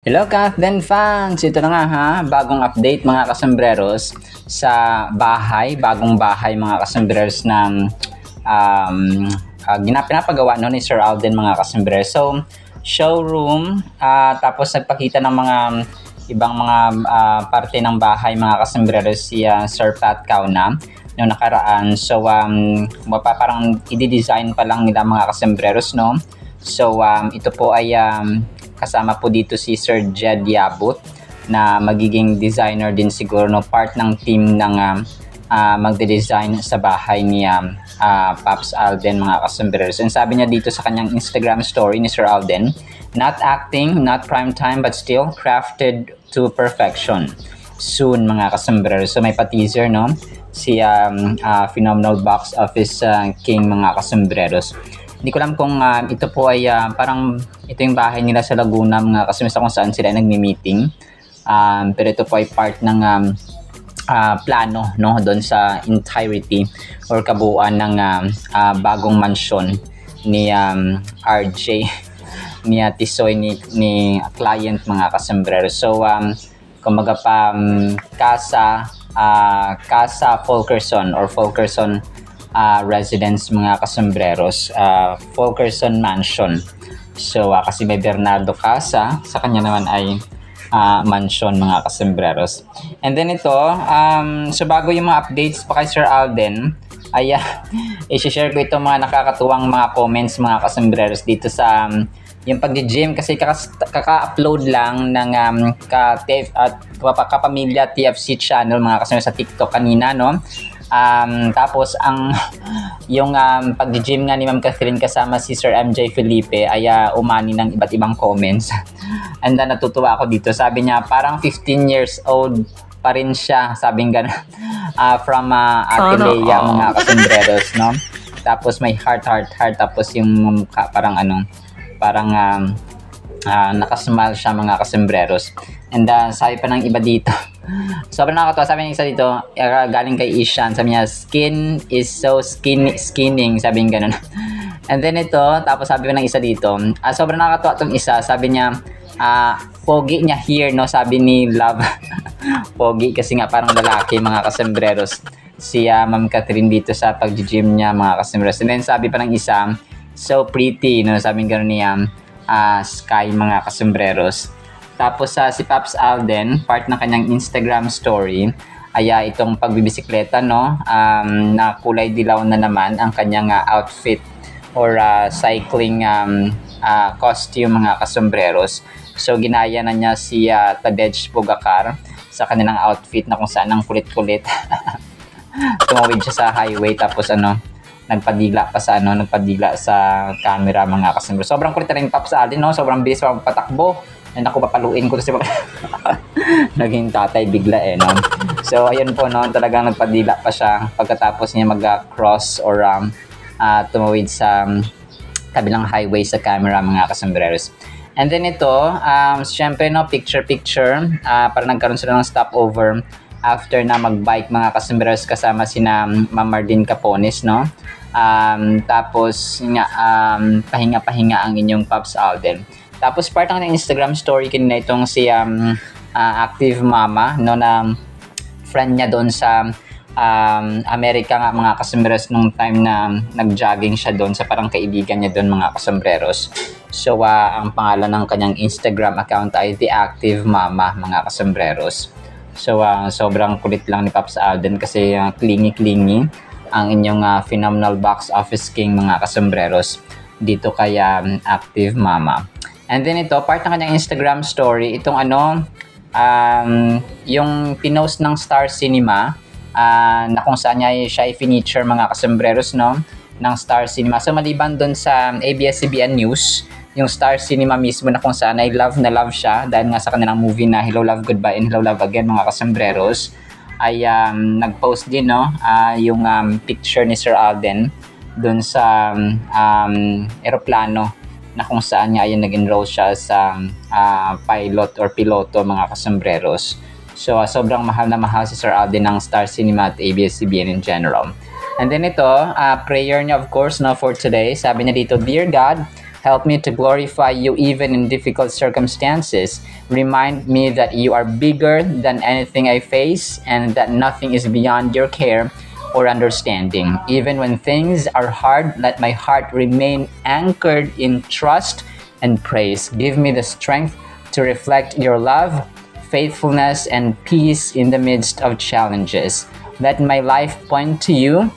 Hello Kathleen fans! Ito na nga ha, bagong update mga kasambreros sa bagong bahay mga kasambreros na pinapagawa ni Sir Alden mga kasambreros. So, showroom, tapos nagpakita ng mga ibang mga parte ng bahay mga kasambreros si Sir Pat Cauna noong nakaraan. So, parang i-design pa lang nila mga kasambreros, no? So, ito po ay kasama po dito si Sir Jed Yabut na magiging designer din siguro, no, part ng team ng magde-design sa bahay ni Pops Alden mga kasambreros. And sabi niya dito sa kanyang Instagram story ni Sir Alden, "Not acting, not prime time, but still crafted to perfection. Soon mga kasambreros." So may pa-teaser, no, si phenomenal box office king mga kasambreros. Hindi ko alam kung ito po ay parang ito yung bahay nila sa Laguna mga kasambreros kung saan sila nagmi-meeting. Pero ito po ay part ng plano, no, doon sa entirety or kabuuan ng bagong mansyon ni RJ ni Tisoy ni client mga kasambreros. So kumbaga pa Casa Fulkerson or Fulkerson residence mga kasambreros, Fulkerson Mansion. So kasi may Bernardo Casa, sa kanya naman ay mansion mga kasambreros. And then ito, so bago yung mga updates pa kay Sir Alden, ay i-share ko ito mga nakakatuwang mga comments mga kasambreros dito sa yung pag-gym, kasi kaka-upload lang ng kapamilya TFC channel mga kasambreros sa TikTok kanina, no? Tapos yung pag-gym nga ni Ma'am Catherine kasama si Sir MJ Felipe ay umani ng iba't ibang comments. And then natutuwa ako dito. Sabi niya parang 15 years old pa rin siya, sabing gano'n. From Ate Leia mga kasambreros, no? Tapos may heart. Tapos yung parang nakasmile siya mga kasambreros. And sabi pa ng iba dito, sobrang nakakatawa, sabi ng isa dito, galing kay Ishan, sabi niya, "Skin is so skinning," sabi ng ganun. And then ito, tapos sabi pa ng isa dito, sobrang nakakatawa itong isa, sabi niya, "Pogi niya here," no, sabi ni Love. Pogi kasi nga parang lalaki mga kasambreros si Ma'am Catherine dito sa pag-gym niya mga kasambreros. And then sabi pa ng isa, "So pretty," no, sabi ng ganun niya, Sky mga kasambreros. Tapos si Pops Alden, part ng kanyang Instagram story, ay itong pagbibisikleta, no, na kulay dilaw na naman ang kanyang outfit or cycling costume mga kasambreros. So ginaya na niya si Tadej Pogacar sa kanilang outfit na kung saan ang kulit-kulit. Tumawid siya sa highway tapos nagpadila sa camera mga kasambreros. Sobrang kulit na rin Pops Alden, no, sobrang bilis pa patakbo. And ako papaluin ko kasi naging tatay bigla no. So ayun po, no, talagang nagpadila pa siya pagkatapos niya mag-cross or tumawid sa kabilang highway sa camera mga kasambreros. And then ito, syempre, no, picture para nagkaroon sila ng stopover after na magbike mga kasambreros kasama sina Ma'am Marlene Capones, no. Tapos nga pahinga ang inyong Pops Alden. Tapos part ng Instagram story kanina itong si Active Mama, no, na friend niya doon sa Amerika nga mga kasambreros nung time na nag-jogging siya doon sa parang kaibigan niya doon mga kasambreros. So ang pangalan ng kanyang Instagram account ay The Active Mama mga kasambreros. So sobrang kulit lang ni Pops Alden kasi clingy ang inyong phenomenal box office king mga kasambreros dito kay Active Mama. And then ito, part ng kanyang Instagram story, itong yung pinost ng Star Cinema, na kung saan siya i-feature mga kasambreros, no, ng Star Cinema. So maliban doon sa ABS-CBN News, yung Star Cinema mismo na kung saan ay love na love siya dahil nga sa kanilang movie na Hello Love Goodbye and Hello Love Again mga kasambreros, ay nag-post din, no, yung picture ni Sir Alden doon sa aeroplano na kung saan nga nag-enroll siya sa pilot or piloto mga kasambreros. So sobrang mahal na mahal si Sir Alden ng Star Cinema at ABS-CBN in general. And then ito, prayer niya of course, no, for today. Sabi niya dito, "Dear God, Help me to glorify you even in difficult circumstances. Remind me that you are bigger than anything I face and that nothing is beyond your care or understanding. Even when things are hard, let my heart remain anchored in trust and praise. Give me the strength to reflect your love, faithfulness, and peace in the midst of challenges. Let my life point to you,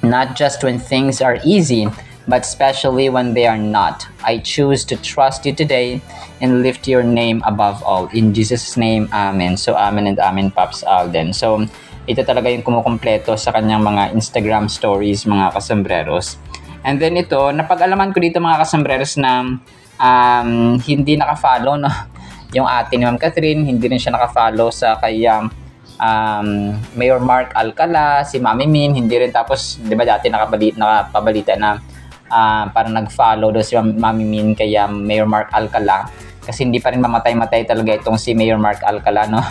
not just when things are easy, but especially when they are not. I choose to trust you today and lift your name above all. In Jesus' name, Amen. So, Amen and Amen, Pops Alden. So, ito talaga yung kumukumpleto sa kanyang mga Instagram stories, mga kasambreros. And then ito, napag-alaman ko dito mga kasambreros na hindi nakafollow, no? Yung ate ni Ma'am Catherine, hindi rin siya nakafollow sa kay Mayor Mark Alcala, si Mami Min, hindi rin. Tapos, di ba dati nakapabalita na parang nag-follow daw si Mami Min kay Mayor Mark Alcala. Kasi hindi pa rin mamatay-matay talaga itong si Mayor Mark Alcala, no?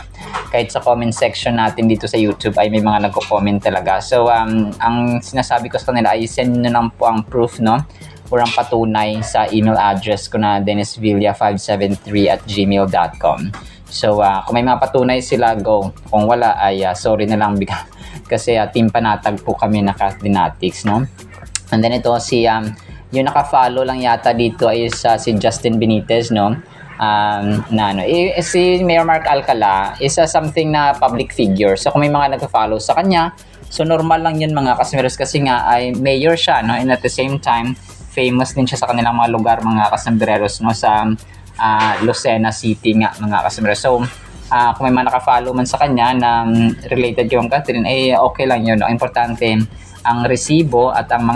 Kahit sa comment section natin dito sa YouTube ay may mga nagko-comment talaga. So, ang sinasabi ko sa kanila ay send nyo lang po ang proof, no? Or ang patunay sa email address ko na dennisvilla573@gmail.com. So, kung may mga patunay sila, go. Kung wala, ay sorry na lang kasi team panatag po kami na Cathletics, no? And then ito, yung naka-follow lang yata dito ay si Justin Benitez, no? Si Mayor Mark Alcala is something na public figure. So, kung may mga nag-follow sa kanya, so normal lang yun mga kasambreros kasi nga ay mayor siya, no? And at the same time, famous din siya sa kanilang mga lugar, mga kasambreros, no? Sa Lucena City nga, mga kasambreros. So, kung may mga naka-follow man sa kanya na related kay Ma'am Catherine, ay okay lang yun, no? Importante, ang resibo at ang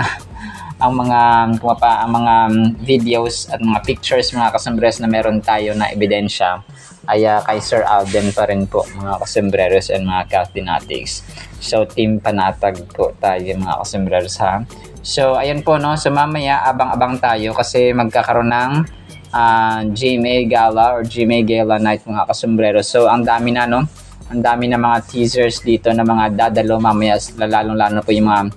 mga videos at mga pictures, mga kasambreros, na meron tayo na ebidensya ay kay Sir Alden pa rin po, mga kasambreros and mga Cathletics. So, team panatag po tayo, mga kasambreros, ha. So, ayan po, no. So, mamaya abang-abang tayo kasi magkakaroon ng GMA Gala or GMA Gala Night, mga kasambreros. So, ang dami na, no. Ang dami na mga teasers dito na mga dadalo mamaya, lalong-lalo po yung mga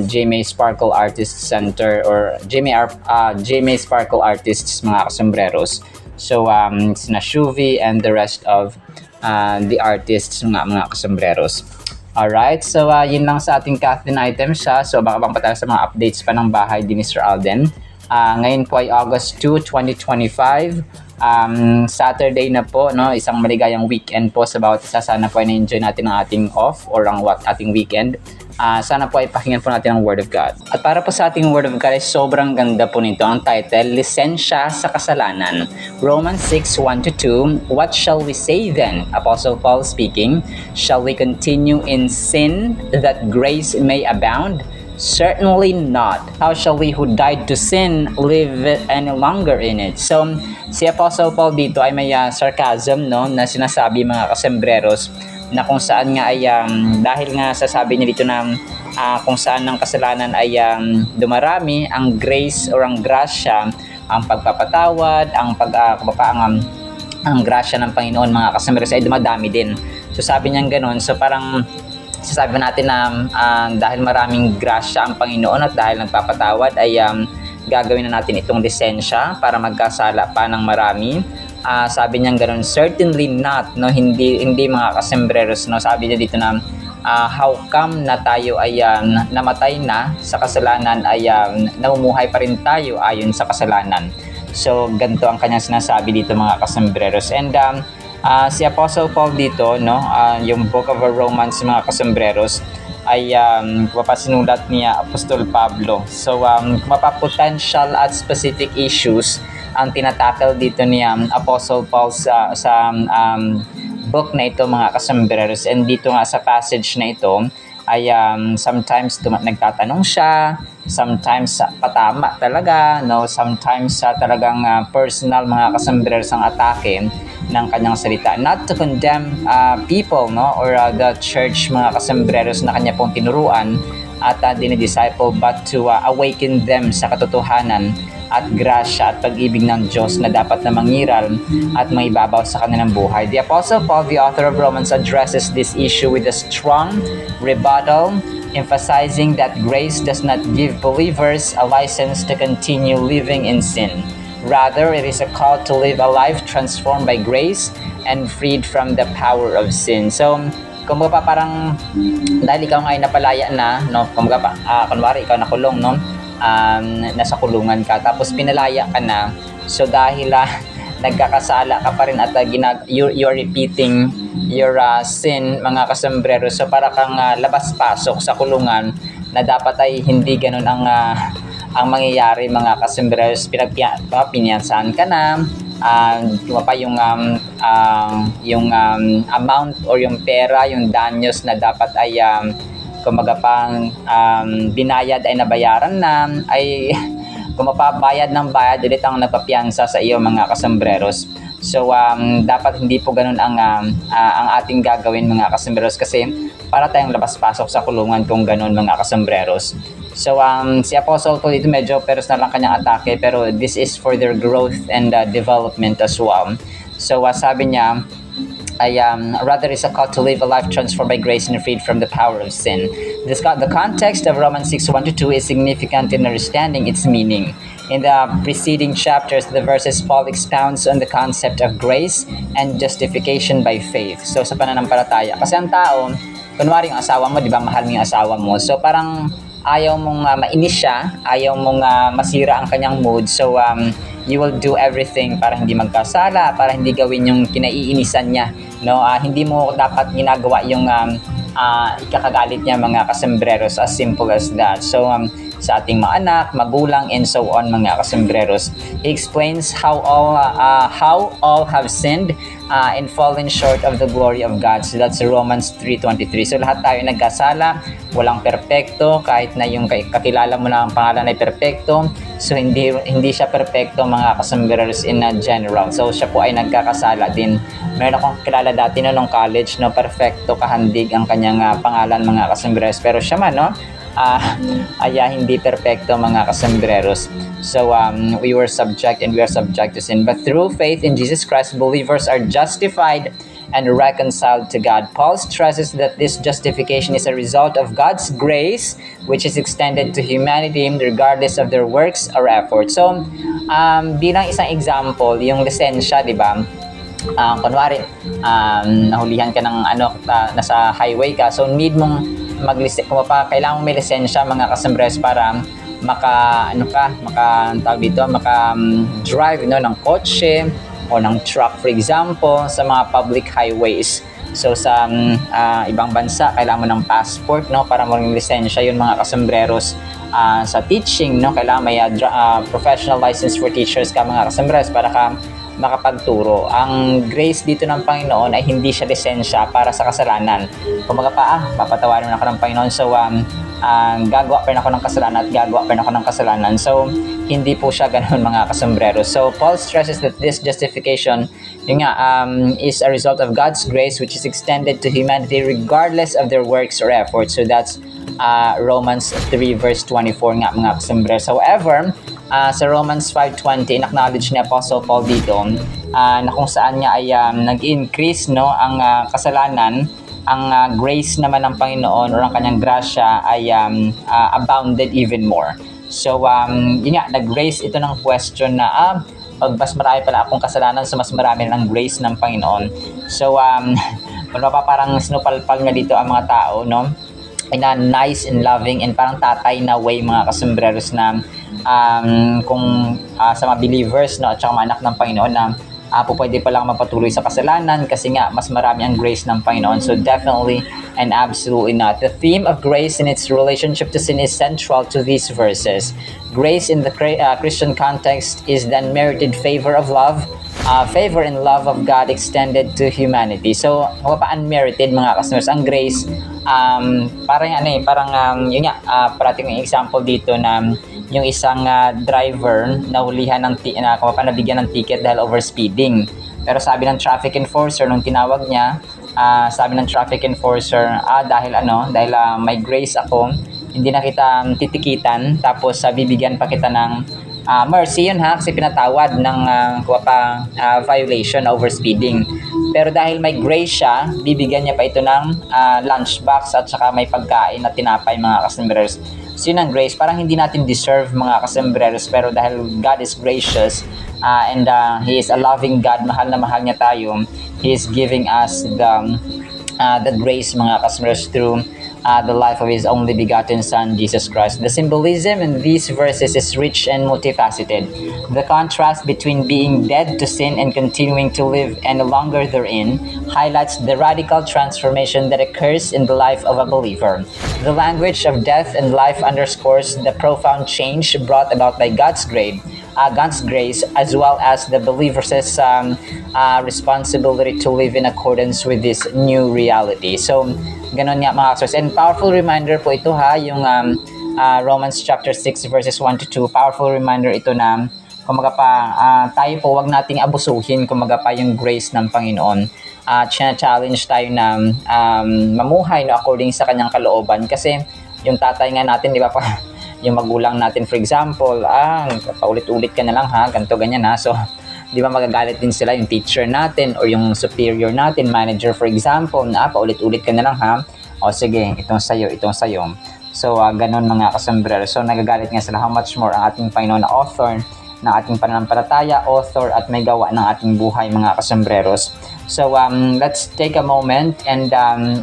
GMA Sparkle Artists Center or GMA Sparkle Artists, mga kasambreros. So, sina Shuvi and the rest of the artists, mga kasambreros. Alright, so yun lang sa ating Kathleen items siya. So, abang-abang pa tayo sa mga updates pa ng bahay din ni Sir Alden. Ngayon po ay August 2, 2025. Saturday na po, no? Isang maligayang weekend po sa bawat isa. Sana po ay na-enjoy natin ang ating off or ang ating weekend. Sana po ay pakinggan po natin ang Word of God. At para po sa ating Word of God ay sobrang ganda po nito. Ang title, Lisensya sa Kasalanan. Romans 6:1-2. What shall we say then? Apostle Paul speaking. Shall we continue in sin that grace may abound? Certainly not. How shall we who died to sin live any longer in it? So, si Apostle Paul dito ay may sarcasm, no, na sinasabi, mga kasambreros, na kung saan nga ay dahil nga sasabi niya dito na kung saan ang kasalanan ay dumarami, ang grace or ang grasya, ang pagpapatawad, ang grasya ng Panginoon, mga kasambreros, ay dumadami din. So, sabi niya ganoon. So, parang sasabi natin na dahil maraming grasya ang Panginoon at dahil nagpapatawad ay gagawin na natin itong lisensya para magkasala pa ng marami. Sabi niya ganoon, certainly not, no, hindi mga kasambreros, no. Sabi niya dito na how come na tayo ay namatay na sa kasalanan ay namumuhay pa rin tayo ayon sa kasalanan. So ganito ang kanyang sinasabi dito, mga kasambreros. And si Apostle Paul dito, no, yung Book of Romans, mga kasambreros, ay papasinulat niya Apostol Pablo. So potential at specific issues ang tinatakal dito niya Apostle Paul sa book na ito, mga kasambreros. And dito nga sa passage na ito ay sometimes nagtatanong siya, sometimes patama talaga, no, sometimes talagang personal, mga kasambreros, ang atake ng kanyang salita. Not to condemn people, no, or the church, mga kasambreros, na kanya pong tinuruan at dinidisciple, but to awaken them sa katotohanan at grasya at pag-ibig ng Diyos na dapat na mangiral at maibabaw sa kanilang buhay. The Apostle Paul, the author of Romans, addresses this issue with a strong rebuttal emphasizing that grace does not give believers a license to continue living in sin. Rather, it is a call to live a life transformed by grace and freed from the power of sin. So, kumbaga parang dahil ikaw nga ay napalaya na, no? Kumbaga kunwari ikaw nakulong, no? Nasa kulungan ka, tapos pinalaya ka na. So, dahil nagkakasala ka pa rin at you're repeating your sin, mga kasombrero. So, para kang labas-pasok sa kulungan na dapat ay hindi ganun ang mangyayari, mga kasembreros. Pinansahan ka na, pa yung amount or yung pera, yung danyos na dapat ay kumbaga pang binayad ay nabayaran na, ay kumapabayad ng bayad ulit ang nagpapiyansa sa iyo, mga kasembreros. So dapat hindi po ganun ang ating gagawin, mga kasembreros, kasi para tayong labas-pasok sa kulungan kung ganun, mga kasembreros. So si Apostle Paul dito medyo personal lang kanyang atake, pero this is for their growth and development as well. So sabi niya ay rather is a call to live a life transformed by grace and freed from the power of sin. The context of Romans 6:1-2 is significant in understanding its meaning. In the preceding chapters, the verses Paul expounds on the concept of grace and justification by faith. So sa pananampalataya, kasi ang tao, kunwari yung asawa mo, di ba, mahal mo yung asawa mo, so parang ayaw mong mainis siya, ayaw mong masira ang kanyang mood. So you will do everything para hindi magkasala, para hindi gawin yung kinaiinisan niya, no? Hindi mo dapat ginagawa yung ikakagalit niya, mga kasembreros, as simple as that. So sa ating mga anak, magulang, and so on, mga kasembreros, he explains how all have sinned and fallen short of the glory of God. So that's Romans 3:23. So lahat tayo nagkasala, walang perpekto, kahit na yung kakilala mo na ang pangalan ay perpekto. So hindi siya perpekto, mga kasembreros, in general. So siya po ay nagkakasala din. Meron akong kilala dati nung college, no, perfecto, kahandig ang kanyang pangalan, mga kasembreros, pero siya man, no, hindi perfecto, mga kasembreros. So we are subject to sin, but through faith in Jesus Christ, believers are justified and reconciled to God. Paul stresses that this justification is a result of God's grace, which is extended to humanity regardless of their works or efforts. So bilang isang example, yung lisensya, di ba? Kunwari nahulihan ka ng nasa highway ka, so need mong kailangan mong may lisensya, mga kasembreros, para drive, no, ng kotse o ng truck, for example, sa mga public highways. So sa ibang bansa, kailangan mo ng passport, no, para mo ng lisensya yun, mga kasembreros. Sa teaching, no, kailangan may professional license for teachers ka, mga kasembreros, para ka makapagturo. Ang grace dito ng Panginoon ay hindi siya lisensya para sa kasalanan. Kumbaga papatawarin mo na ako ng Panginoon, so gagawa pa rin ako ng kasalanan at gagawa pa rin ako ng kasalanan. So hindi po siya ganoon, mga kasombrero. So Paul stresses that this justification is a result of God's grace, which is extended to humanity regardless of their works or efforts. So that's Romans 3 verse 24 nga, mga kasombrero. However, sa Romans 5:20, in-acknowledge ni Apostle Paul dito na kung saan niya ay nag-increase, no, ang kasalanan, ang grace naman ng Panginoon or ang kanyang grasya ay abounded even more. So yun nga, nag-raise ito ng question na pag mas marami pala akong kasalanan, so mas marami ng grace ng Panginoon. So parang sinupalpal nga dito ang mga tao, no, in a nice and loving and parang tatay na way, mga kasembreros, na kung sa mga believers, no, at saka mga anak ng Panginoon na pwede palang mapatuloy sa kasalanan kasi nga mas marami ang grace ng Panginoon. So definitely and absolutely not. The theme of grace and its relationship to sin is central to these verses. Grace in the Christian context is the unmerited favor of love, favor and love of God extended to humanity. So unmerited, mga kasners, ang grace yun nga, parating yung example dito na yung isang driver nahulihan nabigyan ng ticket dahil overspeeding. Pero sabi ng traffic enforcer nung tinawag niya, dahil may grace ako, hindi na kita titikitan, tapos bibigyan pa kita ng mercy, yun kasi pinatawad ng violation, overspeeding. Pero dahil may grace siya, bibigyan niya pa ito ng lunchbox at saka may pagkain na tinapay, mga kasembreros. So yun ang grace. Parang hindi natin deserve, mga kasembreros, pero dahil God is gracious and He is a loving God, mahal na mahal niya tayo, He is giving us the grace, mga kasembreros, through the life of His only begotten Son, Jesus Christ. The symbolism in these verses is rich and multifaceted. The contrast between being dead to sin and continuing to live and no longer therein highlights the radical transformation that occurs in the life of a believer. The language of death and life underscores the profound change brought about by God's grace, as well as the believer's responsibility to live in accordance with this new reality. So, ganon nga, mga kasers. And powerful reminder po ito, yung Romans chapter 6 verses 1 to 2. Powerful reminder ito na kumaga pa tayo po wag nating abusuhin kumaga pa yung grace ng Panginoon. Challenge tayo na mamuhay according sa kanyang kalooban, kasi yung tatay nga natin, di ba, yung magulang natin, for example, paulit-ulit ka na lang ganito ganyan so di ba magagalit din sila, yung teacher natin or yung superior natin, manager for example, paulit-ulit ka na lang o sige, itong sayo. So ganun, mga kasombrero. So nagagalit nga sila. How much more ang ating Panginoon na author ng ating pananampalataya, author at may gawa ng ating buhay, mga kasombreros. So let's take a moment and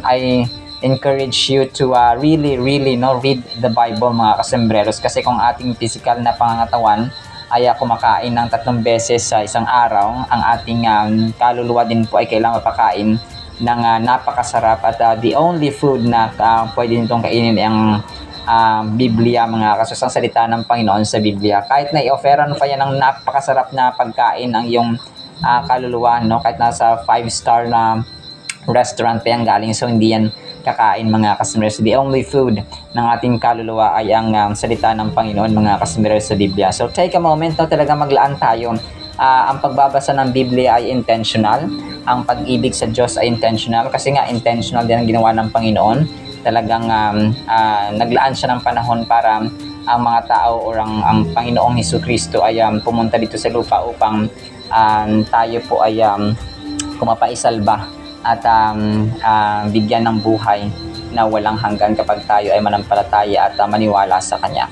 I encourage you to really read the Bible, mga kasombreros, kasi kung ating physical na pangangatawan ay kumakain ng 3 beses sa isang araw, ang ating kaluluwa din po ay kailangan mapakain ng napakasarap at the only food na pwede nitong kainin ay ang Biblia, mga kasos, ang salita ng Panginoon sa Biblia. Kahit na i-offeran pa yan ng napakasarap na pagkain ang iyong kaluluwa, kahit nasa 5-star na restaurant pa yan galing, so hindi yan kakain, mga kasombrero. The only food ng ating kaluluwa ay ang salita ng Panginoon, mga kasombrero, sa Biblia. So take a moment talaga maglaan tayo. Ang pagbabasa ng Biblia ay intentional. Ang pag-ibig sa Diyos ay intentional, kasi nga intentional din ang ginawa ng Panginoon. Talagang naglaan siya ng panahon para ang mga tao o ang Panginoong Hesukristo ay pumunta dito sa lupa upang tayo po ay kumapaisalba at bigyan ng buhay na walang hanggan kapag tayo ay manampalataya at maniwala sa Kanya.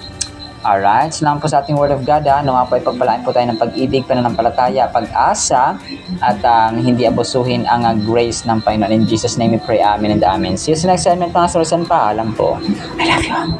Alright, salamat po sa ating Word of God. Nawa po ay pagpalain po tayo ng pag-ibig, pananampalataya, pag-asa at hindi abusuhin ang grace ng Panginoon. In Jesus' name we pray, Amen and Amen. See you sa next segment, mga kasosan. Paalam po. I love you.